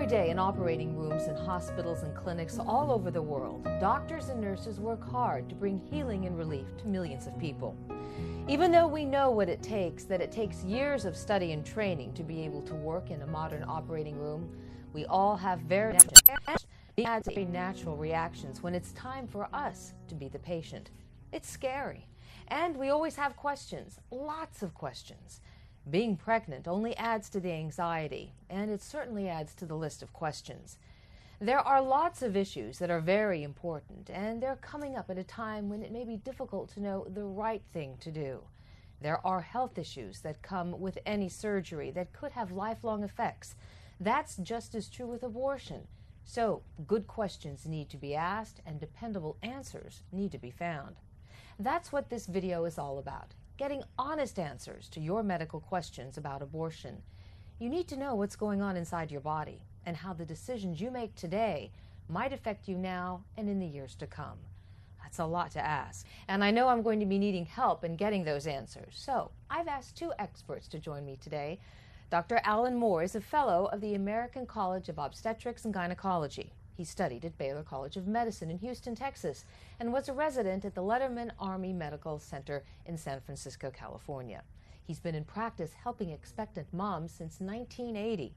Every day in operating rooms in hospitals and clinics all over the world, doctors and nurses work hard to bring healing and relief to millions of people. Even though we know what it takes, that it takes years of study and training to be able to work in a modern operating room, we all have very natural reactions when it's time for us to be the patient. It's scary. And we always have questions, lots of questions. Being pregnant only adds to the anxiety, and it certainly adds to the list of questions. There are lots of issues that are very important, and they're coming up at a time when it may be difficult to know the right thing to do. There are health issues that come with any surgery that could have lifelong effects. That's just as true with abortion. So, good questions need to be asked, and dependable answers need to be found. That's what this video is all about. Getting honest answers to your medical questions about abortion. You need to know what's going on inside your body and how the decisions you make today might affect you now and in the years to come. That's a lot to ask, and I know I'm going to be needing help in getting those answers. So I've asked two experts to join me today. Dr. Alan Moore is a fellow of the American College of Obstetrics and Gynecology. He studied at Baylor College of Medicine in Houston, Texas, and was a resident at the Letterman Army Medical Center in San Francisco, California. He's been in practice helping expectant moms since 1980.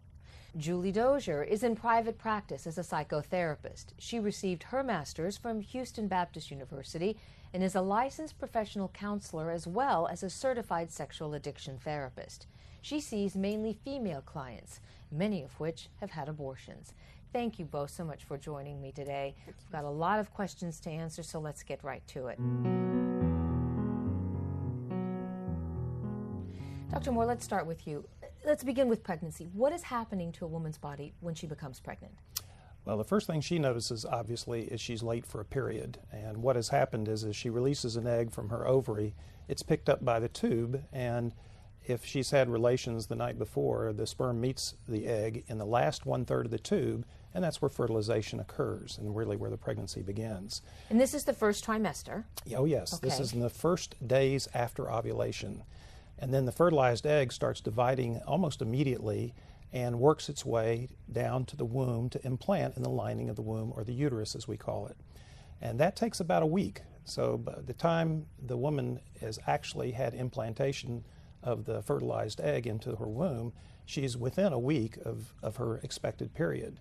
Julie Dozier is in private practice as a psychotherapist. She received her master's from Houston Baptist University and is a licensed professional counselor as well as a certified sexual addiction therapist. She sees mainly female clients, many of which have had abortions. Thank you both so much for joining me today. We've got a lot of questions to answer, so let's get right to it. Dr. Moore, let's start with you. Let's begin with pregnancy. What is happening to a woman's body when she becomes pregnant? Well, the first thing she notices, obviously, is she's late for a period. And what has happened is as she releases an egg from her ovary, it's picked up by the tube, and if she's had relations the night before, the sperm meets the egg in the last one-third of the tube, and that's where fertilization occurs and really where the pregnancy begins. And this is the first trimester? Oh, yes. Okay. This is in the first days after ovulation. And then the fertilized egg starts dividing almost immediately and works its way down to the womb to implant in the lining of the womb, or the uterus as we call it. And that takes about a week. So by the time the woman has actually had implantation of the fertilized egg into her womb, she's within a week of her expected period.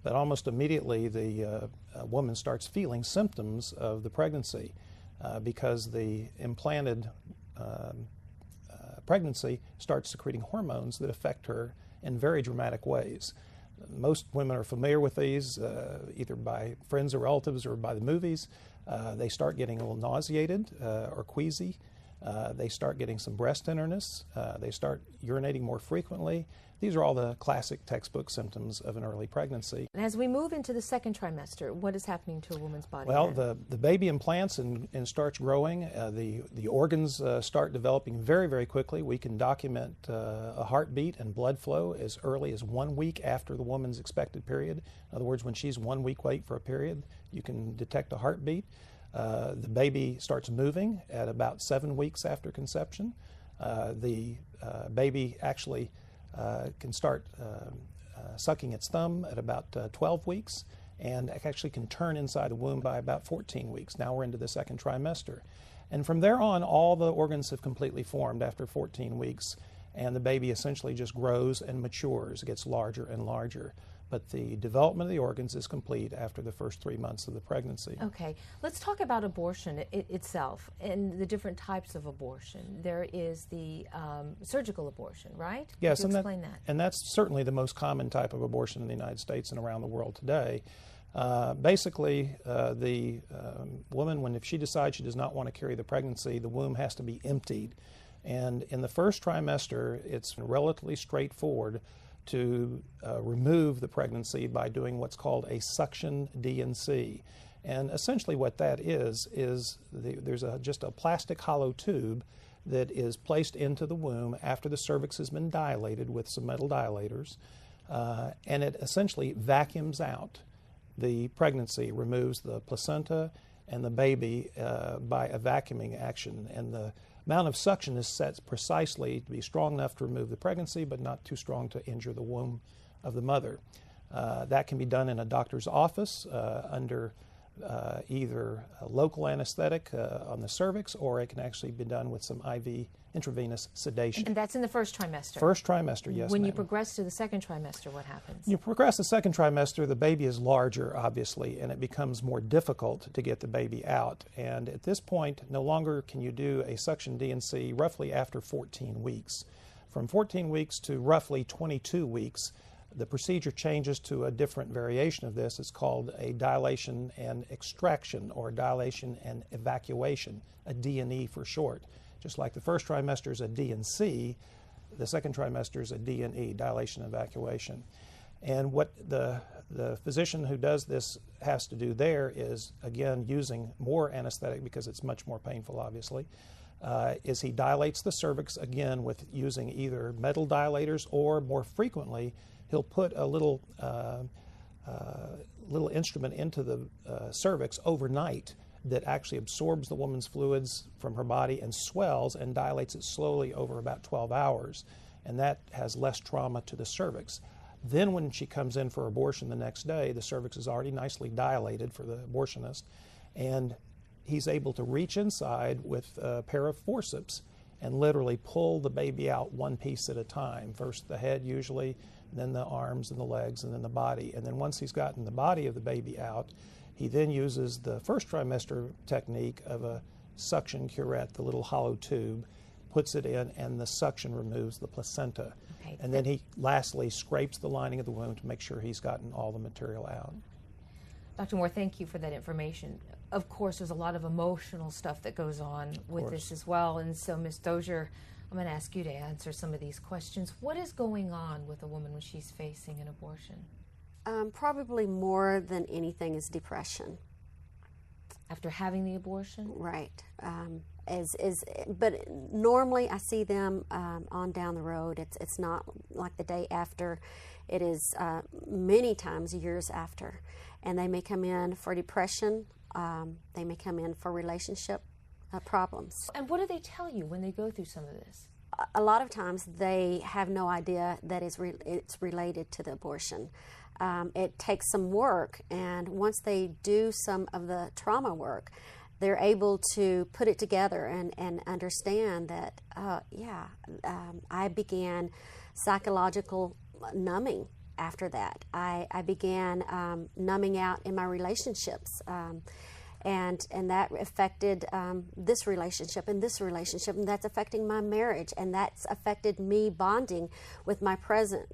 But almost immediately the woman starts feeling symptoms of the pregnancy because the implanted pregnancy starts secreting hormones that affect her in very dramatic ways. Most women are familiar with these, either by friends or relatives or by the movies. They start getting a little nauseated or queasy. They start getting some breast tenderness. They start urinating more frequently. These are all the classic textbook symptoms of an early pregnancy. And as we move into the second trimester, what is happening to a woman's body? Well, the baby implants and starts growing. The organs start developing very, very quickly. We can document a heartbeat and blood flow as early as 1 week after the woman's expected period. In other words, when she's 1 week late for a period, you can detect a heartbeat. The baby starts moving at about 7 weeks after conception. The baby actually can start sucking its thumb at about 12 weeks and actually can turn inside the womb by about 14 weeks. Now we're into the second trimester. And from there on, all the organs have completely formed after 14 weeks, and the baby essentially just grows and matures, gets larger and larger. But the development of the organs is complete after the first 3 months of the pregnancy. Okay, let's talk about abortion itself and the different types of abortion. There is the surgical abortion, right? Yes, Could you explain that? And that's certainly the most common type of abortion in the United States and around the world today. Basically, the woman, if she decides she does not want to carry the pregnancy, the womb has to be emptied. And in the first trimester, it's relatively straightforward to remove the pregnancy by doing what's called a suction D&C. And essentially what that is there's just a plastic hollow tube that is placed into the womb after the cervix has been dilated with some metal dilators, and it essentially vacuums out the pregnancy, removes the placenta and the baby by a vacuuming action. And the amount of suction is set precisely to be strong enough to remove the pregnancy, but not too strong to injure the womb of the mother. That can be done in a doctor's office under either a local anesthetic on the cervix, or it can actually be done with some IV intravenous sedation. And that's in the first trimester? First trimester, yes, When ma'am. you progress to the second trimester, what happens? You progress the second trimester, the baby is larger, obviously, and it becomes more difficult to get the baby out. And at this point, no longer can you do a suction D&C roughly after 14 weeks. From 14 weeks to roughly 22 weeks, the procedure changes to a different variation of this. It's called a dilation and extraction, or dilation and evacuation, a D&E for short. Just like the first trimester is a D&C, the second trimester is a D&E, dilation and evacuation. And what the physician who does this has to do there is, again, using more anesthetic because it's much more painful, obviously, is he dilates the cervix, again, with using either metal dilators, or more frequently, he'll put a little instrument into the cervix overnight that actually absorbs the woman's fluids from her body and swells and dilates it slowly over about 12 hours. And that has less trauma to the cervix. Then when she comes in for abortion the next day, the cervix is already nicely dilated for the abortionist, and he's able to reach inside with a pair of forceps and literally pull the baby out one piece at a time. First the head usually, then the arms and the legs, and then the body. And then once he's gotten the body of the baby out, he then uses the first trimester technique of a suction curette, the little hollow tube, puts it in, and the suction removes the placenta. Okay. And then he lastly scrapes the lining of the womb to make sure he's gotten all the material out. Dr. Moore, thank you for that information. Of course, there's a lot of emotional stuff that goes on with this as well. And so, Ms. Dozier, I'm going to ask you to answer some of these questions. What is going on with a woman when she's facing an abortion? Probably more than anything is depression. After having the abortion? Right. But normally I see them on down the road. It's not like the day after. It is many times years after. And they may come in for depression. They may come in for relationship problems. And what do they tell you when they go through some of this? A lot of times they have no idea that it's related to the abortion. It takes some work, and once they do some of the trauma work, they're able to put it together and understand that, I began psychological numbing after that. I began numbing out in my relationships. And that affected this relationship and this relationship, and that's affecting my marriage, and that's affected me bonding with my present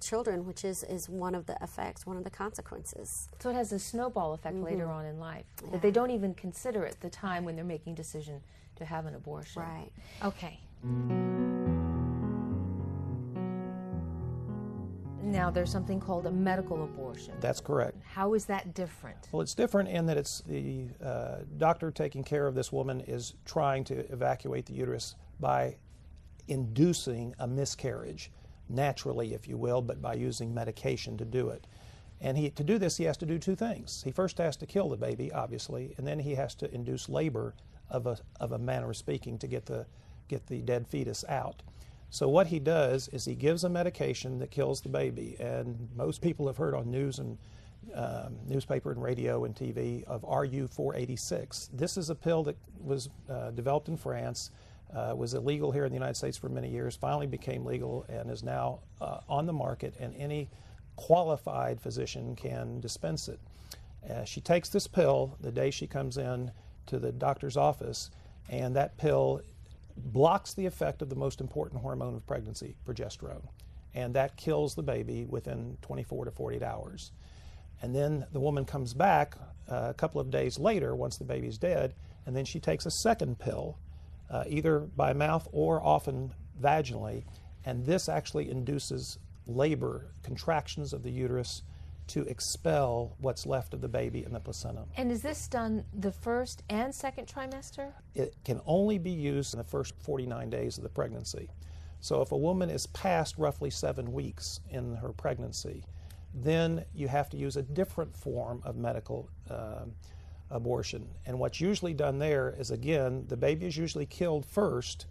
children, which is one of the effects, one of the consequences. So it has a snowball effect later on in life, that they don't even consider at the time when they're making decision to have an abortion. Right. Okay. Now, there's something called a medical abortion. That's correct. How is that different? Well, it's different in that it's the doctor taking care of this woman is trying to evacuate the uterus by inducing a miscarriage, naturally, if you will, but by using medication to do it. And to do this, he has to do two things. He first has to kill the baby, obviously, and then he has to induce labor of a manner of speaking to get the dead fetus out. So what he does is he gives a medication that kills the baby, and most people have heard on news and newspaper and radio and TV of RU-486. This is a pill that was developed in France, was illegal here in the United States for many years, finally became legal, and is now on the market, and any qualified physician can dispense it. She takes this pill the day she comes in to the doctor's office, and that pill blocks the effect of the most important hormone of pregnancy, progesterone, and that kills the baby within 24 to 48 hours. And then the woman comes back a couple of days later once the baby's dead, and then she takes a second pill, either by mouth or often vaginally, and this actually induces labor, contractions of the uterus, to expel what's left of the baby in the placenta. And is this done the first and second trimester? It can only be used in the first 49 days of the pregnancy. So if a woman is past roughly 7 weeks in her pregnancy, then you have to use a different form of medical abortion. And what's usually done there is, again, the baby is usually killed first,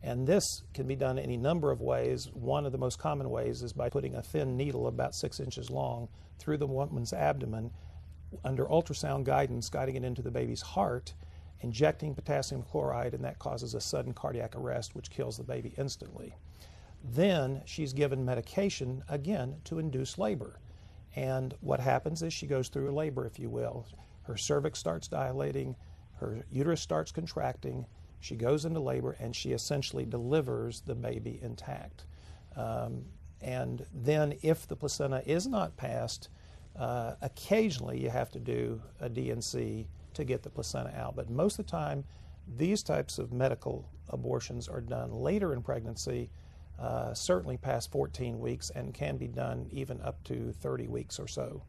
And this can be done any number of ways. One of the most common ways is by putting a thin needle about 6 inches long through the woman's abdomen under ultrasound guidance, guiding it into the baby's heart, injecting potassium chloride, and that causes a sudden cardiac arrest, which kills the baby instantly. Then she's given medication, again, to induce labor. And what happens is she goes through labor, if you will. Her cervix starts dilating, her uterus starts contracting, she goes into labor, and she essentially delivers the baby intact. And then if the placenta is not passed, occasionally you have to do a D&C to get the placenta out. But most of the time, these types of medical abortions are done later in pregnancy, certainly past 14 weeks, and can be done even up to 30 weeks or so.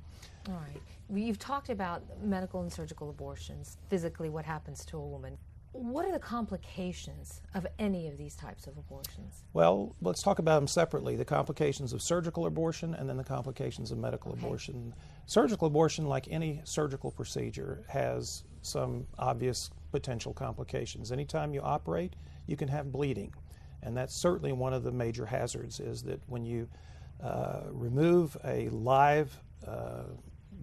All right. You've talked about medical and surgical abortions, physically what happens to a woman. What are the complications of any of these types of abortions? Well, let's talk about them separately. The complications of surgical abortion and then the complications of medical abortion. Surgical abortion, like any surgical procedure, has some obvious potential complications. Anytime you operate, you can have bleeding. And that's certainly one of the major hazards, is that when you remove a live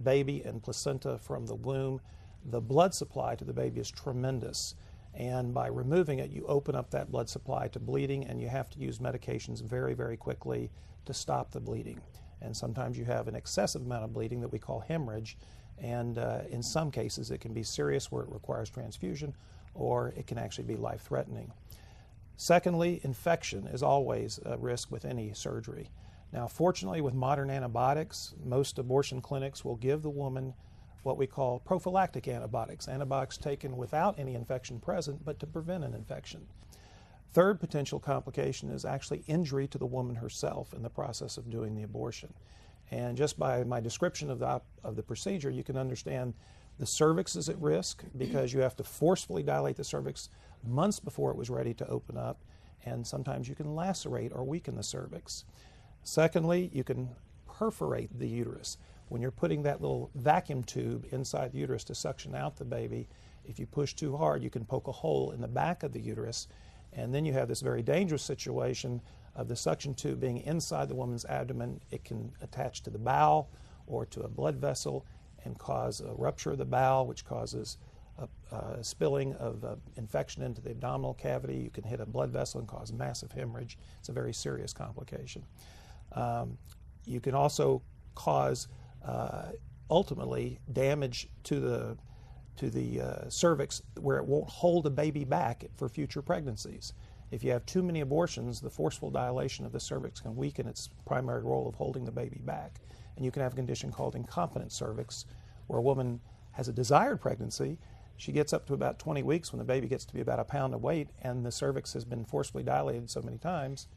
baby and placenta from the womb, the blood supply to the baby is tremendous. And by removing it, you open up that blood supply to bleeding, and you have to use medications very, very quickly to stop the bleeding. And sometimes you have an excessive amount of bleeding that we call hemorrhage, and in some cases it can be serious where it requires transfusion, or it can actually be life-threatening. Secondly, infection is always a risk with any surgery. Now, fortunately, with modern antibiotics, most abortion clinics will give the woman what we call prophylactic antibiotics, antibiotics taken without any infection present, but to prevent an infection. Third potential complication is actually injury to the woman herself in the process of doing the abortion. And just by my description of the procedure, you can understand the cervix is at risk because you have to forcefully dilate the cervix months before it was ready to open up, and sometimes you can lacerate or weaken the cervix. Secondly, you can perforate the uterus. When you're putting that little vacuum tube inside the uterus to suction out the baby, if you push too hard, you can poke a hole in the back of the uterus, and then you have this very dangerous situation of the suction tube being inside the woman's abdomen. It can attach to the bowel or to a blood vessel and cause a rupture of the bowel, which causes a spilling of infection into the abdominal cavity. You can hit a blood vessel and cause massive hemorrhage. It's a very serious complication. You can also cause ultimately damage to the cervix, where it won't hold a baby back for future pregnancies. If you have too many abortions, the forceful dilation of the cervix can weaken its primary role of holding the baby back. And you can have a condition called incontinent cervix, where a woman has a desired pregnancy. She gets up to about 20 weeks when the baby gets to be about a pound of weight, and the cervix has been forcefully dilated so many times,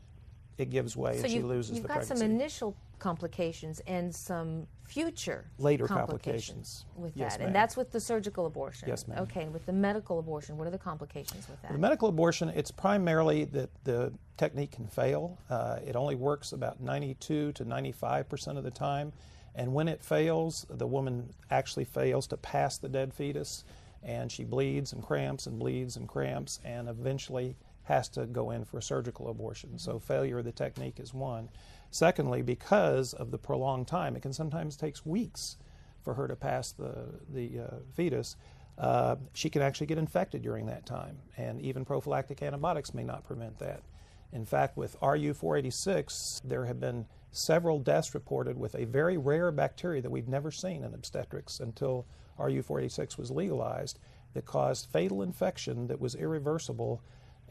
it gives way and she loses the pregnancy. You've got some initial complications and some future later complications with yes, that. And that's with the surgical abortion. Yes, ma'am. Okay, and with the medical abortion, what are the complications with that? The medical abortion, it's primarily that the technique can fail. It only works about 92 to 95% of the time. And when it fails, the woman actually fails to pass the dead fetus, and she bleeds and cramps and bleeds and cramps, and eventually has to go in for a surgical abortion. So failure of the technique is one. Secondly, because of the prolonged time, it can sometimes take weeks for her to pass the fetus. She can actually get infected during that time, and even prophylactic antibiotics may not prevent that. In fact, with RU486, there have been several deaths reported with a very rare bacteria that we've never seen in obstetrics until RU486 was legalized, that caused fatal infection that was irreversible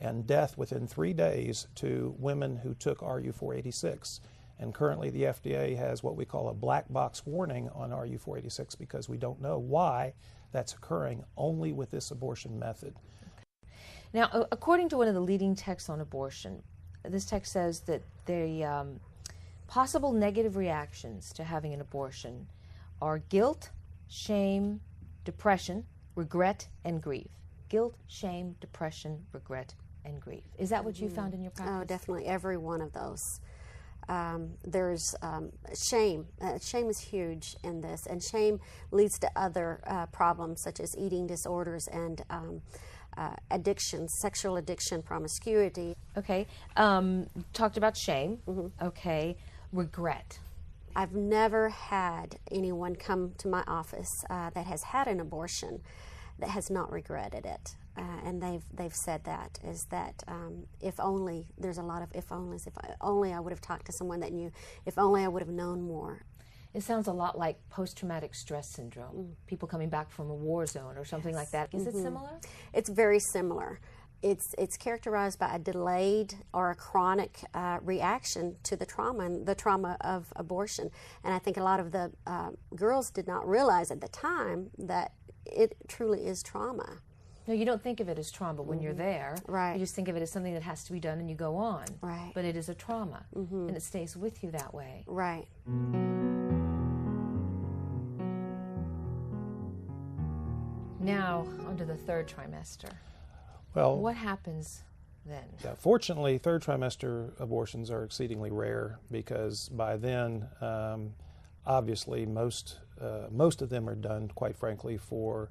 and death within 3 days to women who took RU486. And currently the FDA has what we call a black box warning on RU486 because we don't know why that's occurring only with this abortion method. Now, according to one of the leading texts on abortion, this text says that the possible negative reactions to having an abortion are guilt, shame, depression, regret, and grief. Guilt, shame, depression, regret, and grief. Is that what you found in your practice? Oh, definitely. Every one of those. There's shame. Shame is huge in this, and shame leads to other problems such as eating disorders and addiction, sexual addiction, promiscuity. Okay. Talked about shame. Okay. Regret. I've never had anyone come to my office that has had an abortion that has not regretted it. And they've said that, is that if only, there's a lot of if onlys, if only I would have talked to someone that knew, if only I would have known more. It sounds a lot like post-traumatic stress syndrome, people coming back from a war zone or something like that. Is it similar? It's very similar. It's characterized by a delayed or a chronic reaction to the trauma of abortion. And I think a lot of the girls did not realize at the time that it truly is trauma. No, you don't think of it as trauma when you're there. Right. You just think of it as something that has to be done and you go on. Right. But it is a trauma, and it stays with you that way. Right. Now, onto the third trimester. Well, What happens then? fortunately, third trimester abortions are exceedingly rare because by then, obviously, most of them are done, quite frankly, for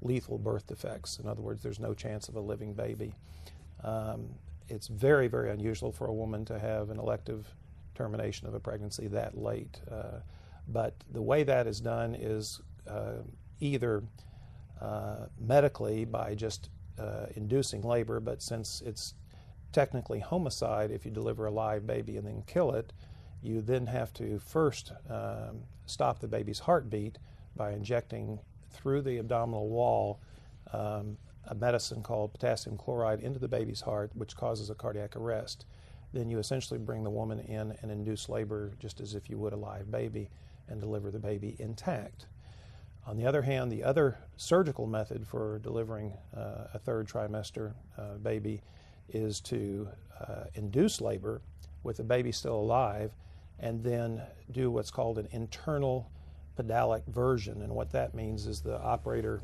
lethal birth defects. In other words, there's no chance of a living baby. It's very, very unusual for a woman to have an elective termination of a pregnancy that late. But the way that is done is either medically by just inducing labor, but since it's technically homicide if you deliver a live baby and then kill it, you then have to first stop the baby's heartbeat by injecting through the abdominal wall a medicine called potassium chloride into the baby's heart, which causes a cardiac arrest. Then you essentially bring the woman in and induce labor just as if you would a live baby and deliver the baby intact. On the other hand, the other surgical method for delivering a third trimester baby is to induce labor with the baby still alive and then do what's called an internal pedalic version. And what that means is the operator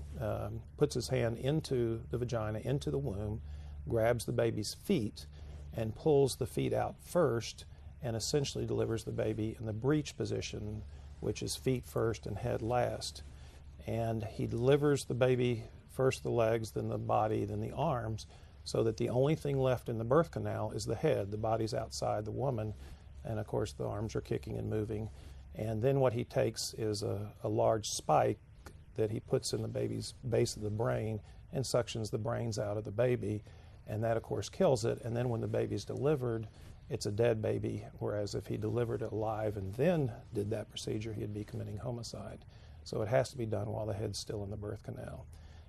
puts his hand into the vagina, into the womb, grabs the baby's feet, and pulls the feet out first and essentially delivers the baby in the breech position, which is feet first and head last. And he delivers the baby, first the legs, then the body, then the arms, so that the only thing left in the birth canal is the head. The body's outside the woman, and of course the arms are kicking and moving. And then what he takes is a large spike that he puts in the baby's base of the brain and suctions the brains out of the baby, and that of course kills it. And then when the baby's delivered, it's a dead baby, whereas if he delivered it alive and then did that procedure, he'd be committing homicide. So it has to be done while the head's still in the birth canal.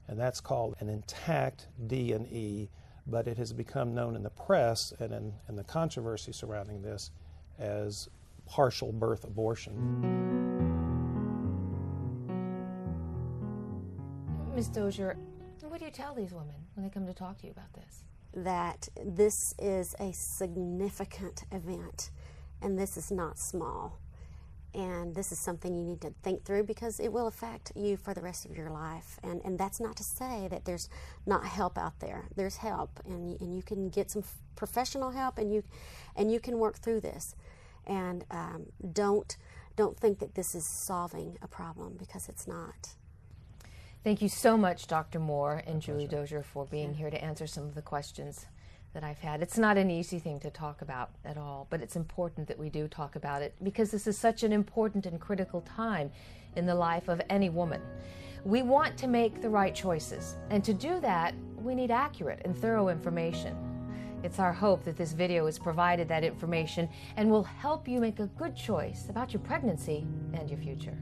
And that's called an intact D&E, but it has become known in the press and in the controversy surrounding this as partial birth abortion. Ms. Dozier, what do you tell these women when they come to talk to you about this? That this is a significant event, and this is not small. And this is something you need to think through because it will affect you for the rest of your life. And that's not to say that there's not help out there. There's help, and you can get some professional help, and you can work through this. And don't think that this is solving a problem, because it's not. Thank you so much, Dr. Moore and Julie Dozier, for being here to answer some of the questions that I've had. It's not an easy thing to talk about at all, but it's important that we do talk about it because this is such an important and critical time in the life of any woman. We want to make the right choices, and to do that, we need accurate and thorough information. It's our hope that this video has provided that information and will help you make a good choice about your pregnancy and your future.